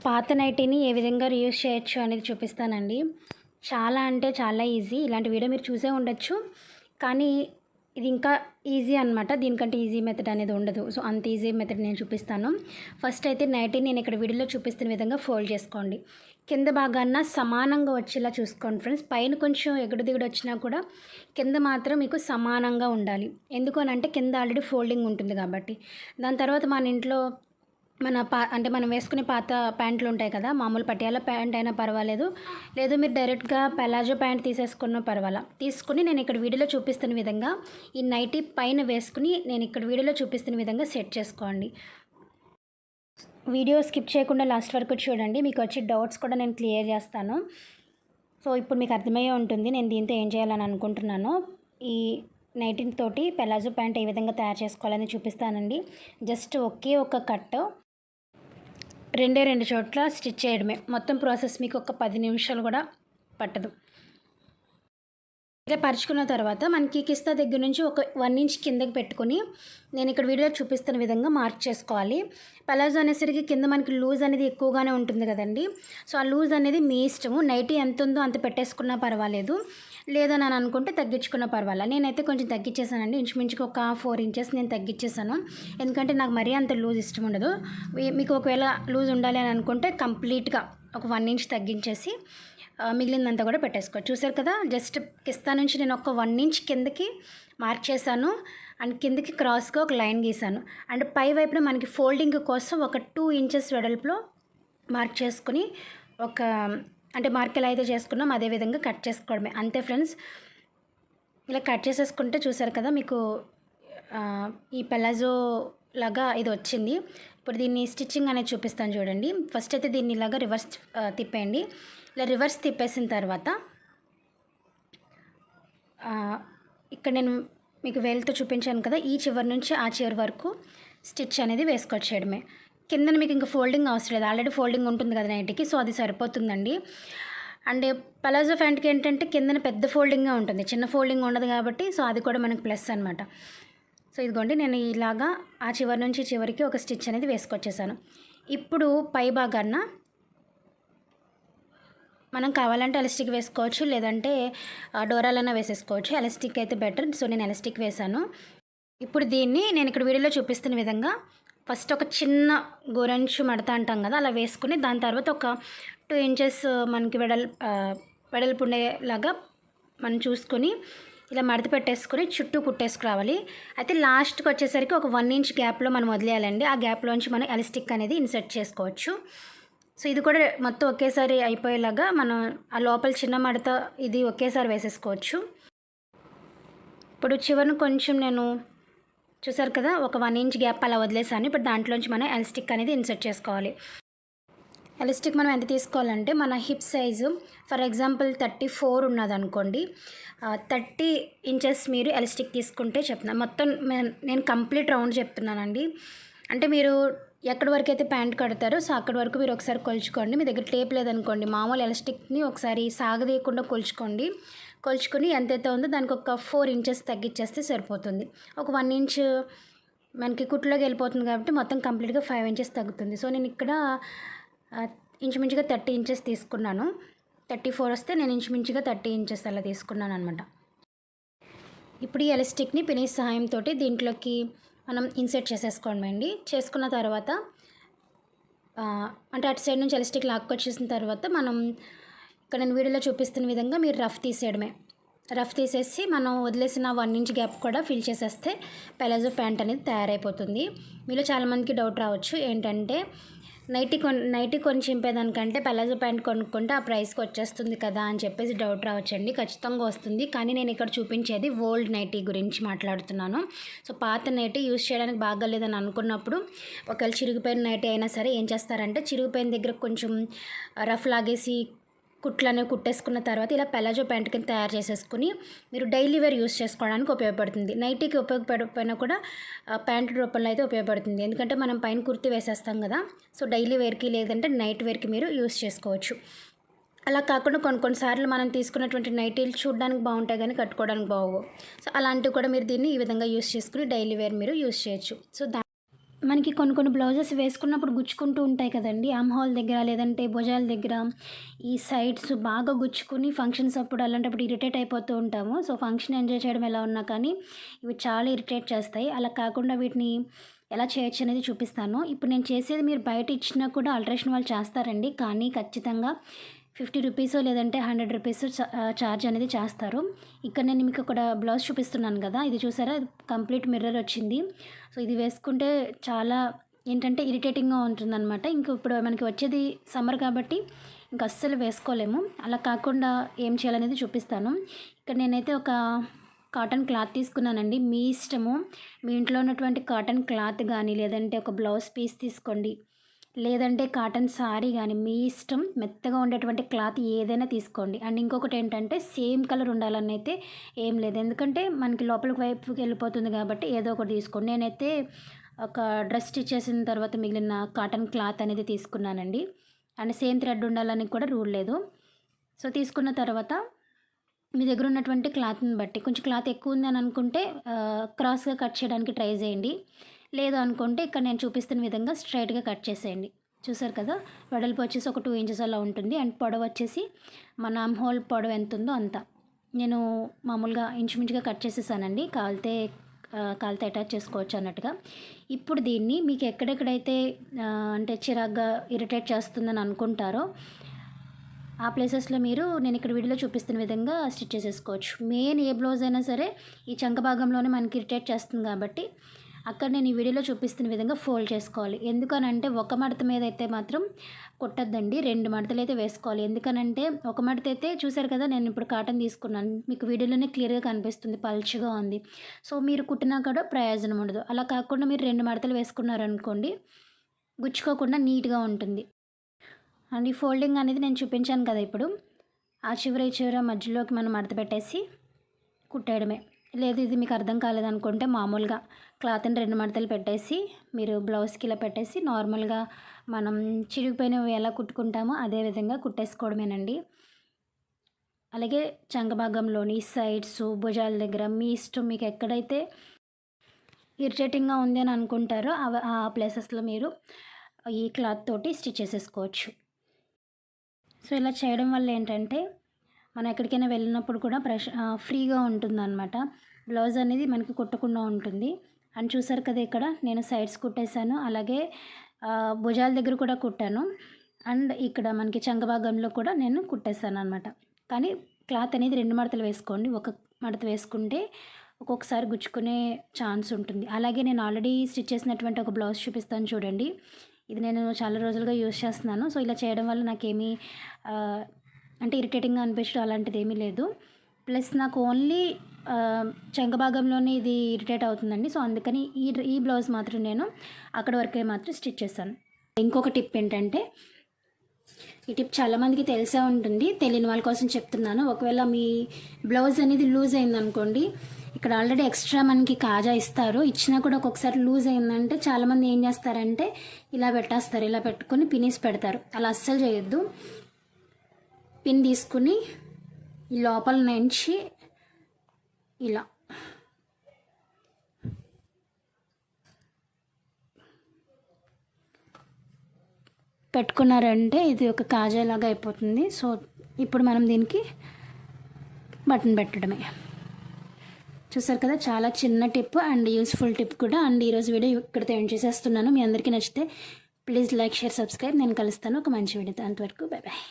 పాత నైటీని ఏ విధంగా రీయూజ్ చేయొచ్చు అనేది చూపిస్తానండి. చాలా అంటే చాలా ఈజీ. ఇలాంటి వీడియో మీరు చూసే ఉండొచ్చు. కానీ ఇది ఇంకా ఈజీ అనమాట. దీనికంటే ఈజీ మెథడ్ అనేది ఉండదు. సో, అంత ఈజీ మెథడ్ నేను చూపిస్తాను. ఫస్ట్ అయితే నైటీని నేను ఇక్కడ వీడియోలో చూపిస్తున్న విధంగా ఫోల్డ్ చేసుకోండి. కింద భాగాన సమానంగా వచ్చేలా చూసుకోండి ఫ్రెండ్స్. పైన కొంచెం ఎగుడు దిగుడు వచ్చినా కూడా కింద మాత్రం మీకు సమానంగా ఉండాలి. ఎందుకు అనంటే కింద ఆల్రెడీ ఫోల్డింగ్ ఉంటుంది కాబట్టి. దాని తర్వాత మన ఇంట్లో అంటే మనం వేసుకునే పాత ప్యాంట్లు ఉంటాయి కదా, మామూలు పటియాలా ప్యాంట్ అయినా పర్వాలేదు, లేదు మీరు డైరెక్ట్గా పలాజో ప్యాంట్ తీసేసుకున్న పర్వాలా. తీసుకుని నేను ఇక్కడ వీడియోలో చూపిస్తున్న విధంగా ఈ నైటీ పైన వేసుకుని నేను ఇక్కడ వీడియోలో చూపిస్తున్న విధంగా సెట్ చేసుకోండి. వీడియో స్కిప్ చేయకుండా లాస్ట్ వరకు చూడండి. మీకు వచ్చే డౌట్స్ కూడా నేను క్లియర్ చేస్తాను. సో ఇప్పుడు మీకు అర్థమయ్యే ఉంటుంది నేను దీంతో ఏం చేయాలని అనుకుంటున్నాను. ఈ నైటీన్ తోటి పలాజో ప్యాంట్ ఏ విధంగా తయారు చేసుకోవాలని చూపిస్తానండి. జస్ట్ ఒకే ఒక కట్ రెండు చోట్ల స్టిచ్ చేయడమే. మొత్తం ప్రాసెస్ మీకు ఒక 10 నిమిషాలు కూడా పట్టదు. ఇలా పరుచుకున్న తర్వాత మనకి కిస్తా దగ్గర నుంచి ఒక 1 ఇంచ్ కిందకి పెట్టుకుని నేను ఇక్కడ వీడియోలో చూపిస్తున్న విధంగా మార్క్ చేసుకోవాలి. పలాజో అనేసరికి కింద మనకి లూజ్ అనేది ఎక్కువగానే ఉంటుంది కదండి. సో ఆ లూజ్ అనేది మీ ఇష్టము. నైటీ ఎంత ఉందో అంత పెట్టేసుకున్నా పర్వాలేదు, లేదని అని అనుకుంటే తగ్గించుకున్న పర్వాలేదు. నేనైతే కొంచెం తగ్గించేసానండి. ఇంచుమించుకు ఒక 4 ఇంచెస్ నేను తగ్గించేసాను. ఎందుకంటే నాకు మరీ అంత లూజ్ ఇష్టం ఉండదు. మీకు ఒకవేళ లూజ్ ఉండాలి అని అనుకుంటే కంప్లీట్గా ఒక 1 ఇంచ్ తగ్గించేసి మిగిలిందంతా కూడా పెట్టేసుకోవచ్చు. చూసారు కదా, జస్ట్ కిస్తా నుంచి నేను ఒక 1 ఇంచ్ కిందకి మార్క్ చేశాను అండ్ కిందకి క్రాస్గా ఒక లైన్ గీసాను. అండ్ పై వైపున మనకి ఫోల్డింగ్ కోసం ఒక 2 ఇంచెస్ వెడల్పులో మార్క్ చేసుకుని అంటే మార్క్ ఎలా అయితే చేసుకున్నాం అదే విధంగా కట్ చేసుకోవడమే. అంతే ఫ్రెండ్స్. ఇలా కట్ చేసేసుకుంటే చూసారు కదా మీకు ఈ పలాజో లాగా ఇది వచ్చింది. ఇప్పుడు దీన్ని స్టిచ్చింగ్ అనేది చూపిస్తాను చూడండి. ఫస్ట్ అయితే దీన్ని ఇలాగా రివర్స్ తిప్పేయండి. ఇలా రివర్స్ తిప్పేసిన తర్వాత ఇక్కడ నేను మీకు వేలుతో చూపించాను కదా, ఈ చివరి నుంచి ఆ చివరి వరకు స్టిచ్ అనేది వేసుకొచ్చేయడమే. కిందన మీకు ఇంకా ఫోల్డింగ్ అవసరం లేదు, ఆల్రెడీ ఫోల్డింగ్ ఉంటుంది కదా నైటీకి. సో అది సరిపోతుందండి. అండ్ పలాజో ప్యాంట్కి ఏంటంటే కిందన పెద్ద ఫోల్డింగ్గా ఉంటుంది, చిన్న ఫోల్డింగ్ ఉండదు కాబట్టి. సో అది కూడా మనకు ప్లస్ అనమాట. సో ఇదిగోండి నేను ఇలాగా ఆ చివరి నుంచి చివరికి ఒక స్టిచ్ అనేది వేసుకొచ్చేసాను. ఇప్పుడు పై భాగాన మనం కావాలంటే ఎలాస్టిక్ వేసుకోవచ్చు, లేదంటే డోరాలైనా వేసేసుకోవచ్చు. ఎలాస్టిక్ అయితే బెటర్. సో నేను ఎలాస్టిక్ వేసాను. ఇప్పుడు దీన్ని నేను ఇక్కడ వీడియోలో చూపిస్తున్న విధంగా ఫస్ట్ ఒక చిన్న గోరంచు మడత అంటాం కదా, అలా వేసుకుని దాని తర్వాత ఒక 2 ఇంచెస్ మనకి వెడల్పు ఉండేలాగా మనం చూసుకొని ఇలా మడత పెట్టేసుకొని చుట్టూ కుట్టేసుకురావాలి. అయితే లాస్ట్కి వచ్చేసరికి ఒక 1 ఇంచ్ గ్యాప్లో మనం వదిలేయాలండి. ఆ గ్యాప్లోంచి మనం ఎలాస్టిక్ అనేది ఇన్సర్ట్ చేసుకోవచ్చు. సో ఇది కూడా మొత్తం ఒకేసారి అయిపోయేలాగా మనం ఆ లోపల చిన్న మడత ఇది ఒకేసారి వేసేసుకోవచ్చు. ఇప్పుడు చివరిని కొంచెం నేను చూసారు కదా, ఒక 1 ఇంచ్ గ్యాప్ అలా వదిలేసాను. ఇప్పుడు దాంట్లోంచి మనం ఎలాస్టిక్ అనేది ఇన్సర్ట్ చేసుకోవాలి. ఎలాస్టిక్ మనం ఎంత తీసుకోవాలంటే మన hip size for example 34 ఉన్నదనుకోండి, 30 inches మీరు ఎలాస్టిక్ తీసుకుంటే చెప్తున్నాను. మొత్తం నేను కంప్లీట్ రౌండ్ చెప్తున్నానండి. అంటే మీరు ఎక్కడి వరకు అయితే ప్యాంట్ కడతారో సో అక్కడి వరకు మీరు ఒకసారి కొలుచుకోండి. మీ దగ్గర టేప్ లేదనుకోండి, మామూలు ఎలాస్టిక్ని ఒకసారి సాగదీయకుండా కొలుచుకొని ఎంతైతే ఉందో దానికి ఒక 4 ఇంచెస్ తగ్గించేస్తే సరిపోతుంది. ఒక 1 ఇంచ్ మనకి కుట్లోకి వెళ్ళిపోతుంది కాబట్టి మొత్తం కంప్లీట్గా 5 ఇంచెస్ తగ్గుతుంది. సో నేను ఇక్కడ ఇంచుమించుగా 30 ఇంచెస్ తీసుకున్నాను. 34 వస్తే నేను ఇంచుమించుగా 30 ఇంచెస్ అలా తీసుకున్నాను అనమాట. ఇప్పుడు ఈ ఎలాస్టిక్ని పినిస్ సహాయంతో దీంట్లోకి మనం ఇన్సర్ట్ చేసేసుకోండి. చేసుకున్న తర్వాత అంటే అటు సైడ్ నుంచి ఎలాస్టిక్ లాక్కొచ్చేసిన తర్వాత మనం ఇక్కడ నేను వీడియోలో చూపిస్తున్న విధంగా మీరు రఫ్ తీసేసి మనం వదిలేసిన 1 ఇంచ్ గ్యాప్ కూడా ఫిల్ చేసేస్తే పలాజో ప్యాంట్ అనేది తయారైపోతుంది. మీలో చాలామందికి డౌట్ రావచ్చు, ఏంటంటే నైటీ కొని చింపేదానికంటే పలాజో ప్యాంట్ కొనుక్కుంటే ఆ ప్రైస్కి వచ్చేస్తుంది కదా అని చెప్పేసి డౌట్ రావచ్చండి. ఖచ్చితంగా వస్తుంది, కానీ నేను ఇక్కడ చూపించేది ఓల్డ్ నైటీ గురించి మాట్లాడుతున్నాను. సో పాత నైటీ యూజ్ చేయడానికి బాగాలేదని అనుకున్నప్పుడు ఒకవేళ చిరిగిపోయిన నైటీ అయినా సరే ఏం చేస్తారంటే చిరిగిపోయిన దగ్గర కొంచెం రఫ్ లాగేసి కుట్లనే కుట్టేసుకున్న తర్వాత ఇలా పలాజో ప్యాంట్ కింద తయారు చేసేసుకుని మీరు డైలీ వేర్ యూస్ చేసుకోవడానికి ఉపయోగపడుతుంది. నైటీకి ఉపయోగపడకపోయినా కూడా ప్యాంట్ రూపంలో అయితే ఉపయోగపడుతుంది. ఎందుకంటే మనం పైన కుర్తీ వేసేస్తాం కదా, సో డైలీ వేర్కి లేదంటే నైట్ వేర్కి మీరు యూస్ చేసుకోవచ్చు. అలా కాకుండా కొన్నిసార్లు మనం తీసుకున్నటువంటి నైటీలు చూడడానికి బాగుంటాయి కానీ కట్టుకోవడానికి బాగోవు. సో అలాంటివి కూడా మీరు దీన్ని ఈ విధంగా యూస్ చేసుకుని డైలీ వేర్ మీరు యూస్ చేయొచ్చు. సో మనకి కొన్ని బ్లౌజెస్ వేసుకున్నప్పుడు గుచ్చుకుంటూ ఉంటాయి కదండీ! ఆర్మ్ హోల్ దగ్గర లేదంటే భుజాల దగ్గర ఈ సైడ్స్ బాగా గుచ్చుకుని ఫంక్షన్స్ అప్పుడు అలాంటప్పుడు ఇరిటేట్ అయిపోతూ ఉంటాము. సో, ఫంక్షన్ ఎంజాయ్ చేయడం ఎలా ఉన్నా కానీ ఇవి చాలా ఇరిటేట్ చేస్తాయి. అలా కాకుండా వీటిని ఎలా చేయొచ్చు అనేది చూపిస్తాను. ఇప్పుడు నేను చేసేది మీరు బయట ఇచ్చినా కూడా ఆల్టరేషన్ వాళ్ళు చేస్తారండి. కానీ ఖచ్చితంగా 50 రూపీసో లేదంటే 100 రూపీస్ ఛార్జ్ అనేది చేస్తారు. ఇక్కడ నేను మీకు ఒక బ్లౌజ్ చూపిస్తున్నాను కదా! ఇది చూసారా? కంప్లీట్ మిర్రర్ వచ్చింది. సో, ఇది వేసుకుంటే చాలా ఏంటంటే ఇరిటేటింగ్‌గా ఉంటుందన్నమాట. ఇంక ఇప్పుడు మనకి వచ్చేది సమ్మర్ కాబట్టి ఇంక అస్సలు వేసుకోలేము. అలా కాకుండా ఏం చేయాలనేది చూపిస్తాను. ఇక్కడ నేనైతే ఒక కాటన్ క్లాత్ తీసుకున్నానండి. మీ ఇష్టము. మీ ఇంట్లో ఉన్నటువంటి కాటన్ క్లాత్ గానీ లేదంటే ఒక బ్లౌజ్ పీస్ తీసుకోండి. లేదంటే కాటన్ సారీ కానీ మీ ఇష్టం. మెత్తగా ఉండేటువంటి క్లాత్ ఏదైనా తీసుకోండి. అండ్ ఇంకొకటి ఏంటంటే సేమ్ కలర్ ఉండాలని అయితే ఏం లేదు. ఎందుకంటే మనకి లోపలికి వైపుకి వెళ్ళిపోతుంది కాబట్టి ఏదో ఒకటి తీసుకోండి. నేనైతే ఒక డ్రెస్ స్టిచ్ చేసిన తర్వాత మిగిలిన కాటన్ క్లాత్ అనేది తీసుకున్నానండి. అండ్ సేమ్ థ్రెడ్ ఉండాలని కూడా రూల్ లేదు. సో, తీసుకున్న తర్వాత మీ దగ్గర ఉన్నటువంటి క్లాత్ని బట్టి కొంచెం క్లాత్ ఎక్కువ ఉందని అనుకుంటే క్రాస్గా కట్ చేయడానికి ట్రై చేయండి. లేదు అనుకుంటే ఇక్కడ నేను చూపిస్తున్న విధంగా స్ట్రైట్గా కట్ చేసేయండి. చూసారు కదా! వెడల్పు వచ్చేసి ఒక 2 ఇంచెస్ అలా ఉంటుంది. అండ్ పొడవు వచ్చేసి మన ఆర్మ్ హోల్ పొడవు ఎంత ఉందో అంత. నేను మామూలుగా ఇంచుమించుగా కట్ చేసేసానండి. కాలితే అటాచ్ చేసుకోవచ్చు అన్నట్టుగా. ఇప్పుడు దీన్ని మీకు ఎక్కడెక్కడైతే అంటే చిరాగ్గా ఇరిటేట్ చేస్తుందని అనుకుంటారో ఆ ప్లేసెస్లో నేను ఇక్కడ వీడియోలో చూపిస్తున్న విధంగా స్టిచ్ చేసేసుకోవచ్చు. మెయిన్ ఏ బ్లౌజ్ అయినా సరే ఈ చంక భాగంలోనే మనకి ఇరిటేట్ చేస్తుంది కాబట్టి అక్కడ నేను ఈ వీడియోలో చూపిస్తున్న విధంగా ఫోల్డ్ చేసుకోవాలి. ఎందుకనంటే ఒక మడత మీద అయితే మాత్రం కుట్టద్దండి. 2 మడతలు అయితే వేసుకోవాలి. ఎందుకనంటే ఒక మడత అయితే చూసారు కదా! నేను ఇప్పుడు కాటన్ తీసుకున్నాను. మీకు వీడియోలోనే క్లియర్గా కనిపిస్తుంది, పల్చగా ఉంది. సో, మీరు కుట్టినా కూడా ప్రయోజనం ఉండదు. అలా కాకుండా మీరు 2 మడతలు వేసుకున్నారనుకోండి గుచ్చుకోకుండా నీట్గా ఉంటుంది. అండ్ ఈ ఫోల్డింగ్ అనేది నేను చూపించాను కదా! ఇప్పుడు ఆ చివర మధ్యలోకి మనం మడత పెట్టేసి కుట్టేయడమే. లేదు ఇది మీకు అర్థం కాలేదనుకుంటే మామూలుగా క్లాత్ని 2 మడతలు పెట్టేసి మీరు బ్లౌజ్కి ఇలా పెట్టేసి నార్మల్గా మనం చిరిగిపోయినవి ఎలా కుట్టుకుంటామో అదే విధంగా కుట్టేసుకోవడమేనండి. అలాగే చంక భాగంలోని సైడ్స్ భుజాల దగ్గర మీ ఇష్టం. మీకు ఎక్కడైతే ఇరిటేటింగ్గా ఉంది అని అనుకుంటారో ఆ ప్లేసెస్లో మీరు ఈ క్లాత్ తోటి స్టిచ్ చేసేసుకోవచ్చు. సో, ఇలా చేయడం వల్ల ఏంటంటే మనం ఎక్కడికైనా వెళ్ళినప్పుడు కూడా ఫ్రీగా ఉంటుందన్నమాట. బ్లౌజ్ అనేది మనకి కుట్టకుండా ఉంటుంది. అండ్ చూసారు కదా! ఇక్కడ నేను సైడ్స్ కుట్టేశాను. అలాగే భుజాల దగ్గర కూడా కుట్టాను. అండ్ ఇక్కడ మనకి చంక భాగంలో కూడా నేను కుట్టేశాను అనమాట. కానీ క్లాత్ అనేది 2 మడతలు వేసుకోండి. ఒక మడత వేసుకుంటే ఒక్కొక్కసారి గుచ్చుకునే ఛాన్స్ ఉంటుంది. అలాగే నేను ఆల్రెడీ స్టిచ్ చేసినటువంటి ఒక బ్లౌజ్ చూపిస్తాను చూడండి. ఇది నేను చాలా రోజులుగా యూజ్ చేస్తున్నాను. సో, ఇలా చేయడం వల్ల నాకేమీ అంటే ఇరిటేటింగ్గా అనిపించడం అలాంటిది ఏమీ లేదు. ప్లస్ నాకు ఓన్లీ చంక భాగంలోనే ఇది ఇరిటేట్ అవుతుందండి. సో, అందుకని ఈ బ్లౌజ్ మాత్రం నేను అక్కడ వరకే మాత్రం స్టిచ్ చేశాను. ఇంకొక టిప్ ఏంటంటే ఈ టిప్ చాలామందికి తెలిసే ఉంటుంది. తెలియని వాళ్ళ కోసం చెప్తున్నాను. ఒకవేళ మీ బ్లౌజ్ అనేది లూజ్ అయిందనుకోండి, ఇక్కడ ఆల్రెడీ ఎక్స్ట్రా మనకి కాజా ఇస్తారు. ఇచ్చినా కూడా ఒక్కొక్కసారి లూజ్ అయిందంటే చాలామంది ఏం చేస్తారంటే ఇలా పెట్టేస్తారు. ఇలా పెట్టుకొని పిన్స్ పెడతారు. అలా అస్సలు చేయొద్దు. పిన్ తీసుకుని ఈ లోపల నుంచి ఇలా పెట్టుకున్నారంటే ఇది ఒక కాజాలాగా అయిపోతుంది. సో, ఇప్పుడు మనం దీనికి బటన్ పెట్టడమే. చూసారు కదా! చాలా చిన్న టిప్ అండ్ యూస్ఫుల్ టిప్ కూడా. అండ్ ఈరోజు వీడియో ఇక్కడితో ఎండ్ చేసేస్తున్నాను. మీ అందరికీ నచ్చితే ప్లీజ్ లైక్, షేర్, సబ్స్క్రైబ్. నేను కలుస్తాను ఒక మంచి వీడియోతో. అంతవరకు బై బాయ్.